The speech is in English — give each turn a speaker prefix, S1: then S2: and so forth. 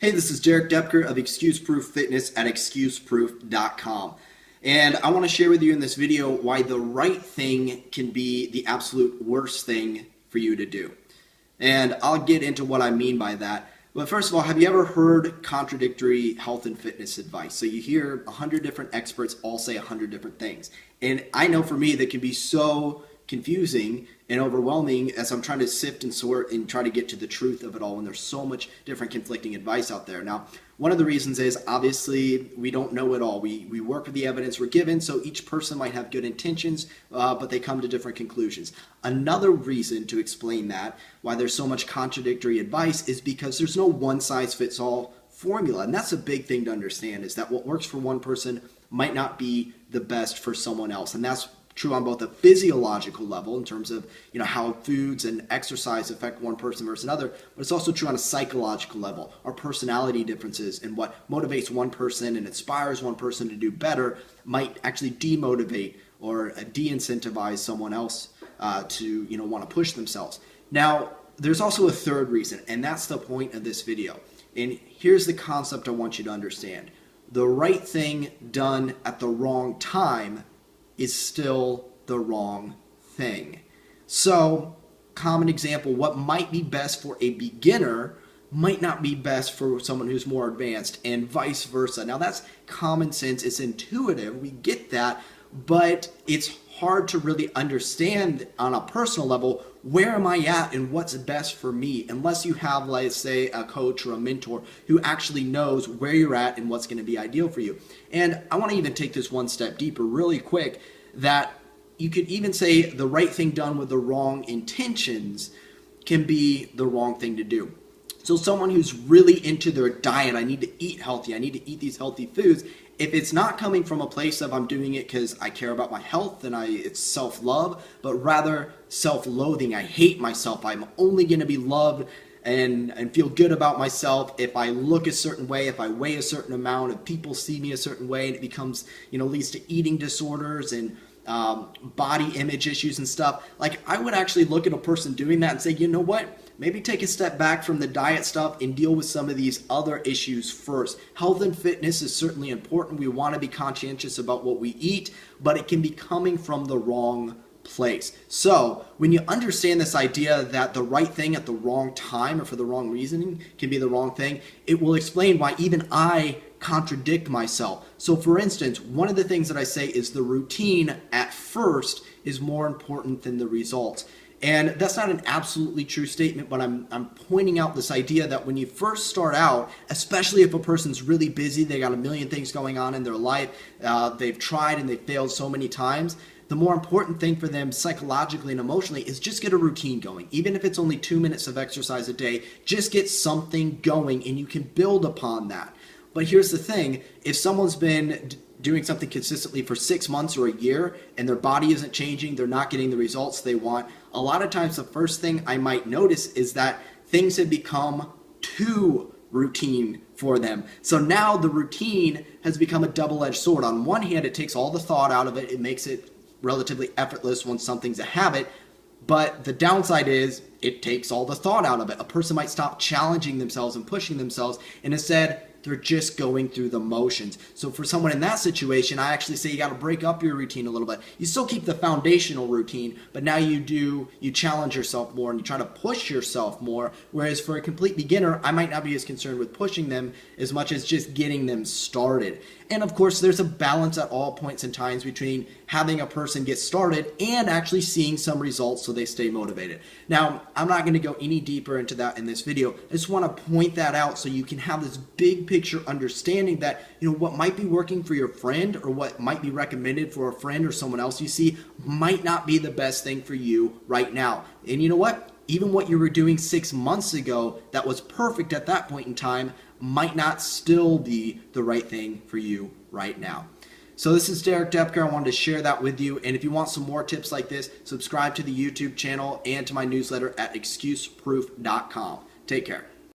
S1: Hey, this is Derek Depker of Excuse Proof Fitness at excuseproof.com. And I want to share with you in this video why the right thing can be the absolute worst thing for you to do. And I'll get into what I mean by that. But first of all, have you ever heard contradictory health and fitness advice? So you hear 100 different experts all say 100 different things. And I know for me that can be so confusing and overwhelming as I'm trying to sift and sort and try to get to the truth of it all when there's so much different conflicting advice out there. Now, one of the reasons is obviously we don't know it all. We work with the evidence we're given, so each person might have good intentions, but they come to different conclusions. Another reason to explain that, why there's so much contradictory advice, is because there's no one-size-fits-all formula. And that's a big thing to understand, is that what works for one person might not be the best for someone else. And that's true on both a physiological level in terms of how foods and exercise affect one person versus another, but it's also true on a psychological level. Our personality differences and what motivates one person and inspires one person to do better might actually demotivate or de-incentivize someone else to want to push themselves. Now, there's also a third reason, and that's the point of this video. And here's the concept I want you to understand. The right thing done at the wrong time is still the wrong thing. So, common example, what might be best for a beginner might not be best for someone who's more advanced, and vice versa. Now that's common sense, it's intuitive, we get that, but it's hard to really understand on a personal level, where am I at and what's best for me, unless you have, let's say, a coach or a mentor who actually knows where you're at and what's going to be ideal for you. And I want to even take this one step deeper really quick, that you could even say the right thing done with the wrong intentions can be the wrong thing to do. So someone who's really into their diet, I need to eat healthy, I need to eat these healthy foods, if it's not coming from a place of I'm doing it because I care about my health and it's self-love, but rather self-loathing, I hate myself, I'm only going to be loved and feel good about myself if I look a certain way, if I weigh a certain amount, if people see me a certain way, and it becomes, leads to eating disorders and body image issues and stuff. Like, I would actually look at a person doing that and say, you know what? Maybe take a step back from the diet stuff and deal with some of these other issues first. Health and fitness is certainly important. We want to be conscientious about what we eat, but it can be coming from the wrong place. So when you understand this idea that the right thing at the wrong time or for the wrong reasoning can be the wrong thing, it will explain why even I contradict myself. So for instance, one of the things that I say is the routine at first is more important than the results. And that's not an absolutely true statement, but I'm pointing out this idea that when you first start out, especially if a person's really busy, they got a million things going on in their life, they've tried and they've failed so many times, the more important thing for them psychologically and emotionally is just get a routine going. Even if it's only 2 minutes of exercise a day, just get something going and you can build upon that. But here's the thing, if someone's been doing something consistently for 6 months or a year and their body isn't changing, they're not getting the results they want, a lot of times the first thing I might notice is that things have become too routine for them. So now the routine has become a double-edged sword. On one hand, it takes all the thought out of it, it makes it relatively effortless once something's a habit, but the downside is it takes all the thought out of it. A person might stop challenging themselves and pushing themselves, and instead they're just going through the motions. So for someone in that situation, I actually say you got to break up your routine a little bit. You still keep the foundational routine, but now you challenge yourself more and you try to push yourself more. Whereas for a complete beginner, I might not be as concerned with pushing them as much as just getting them started. And of course, there's a balance at all points in times between having a person get started and actually seeing some results so they stay motivated. Now, I'm not going to go any deeper into that in this video. I just want to point that out so you can have this big picture understanding that, what might be working for your friend or what might be recommended for a friend or someone else you see might not be the best thing for you right now. And you know what? Even what you were doing 6 months ago that was perfect at that point in time might not still be the right thing for you right now. So this is Derek Depker. I wanted to share that with you. And if you want some more tips like this, subscribe to the YouTube channel and to my newsletter at excuseproof.com. Take care.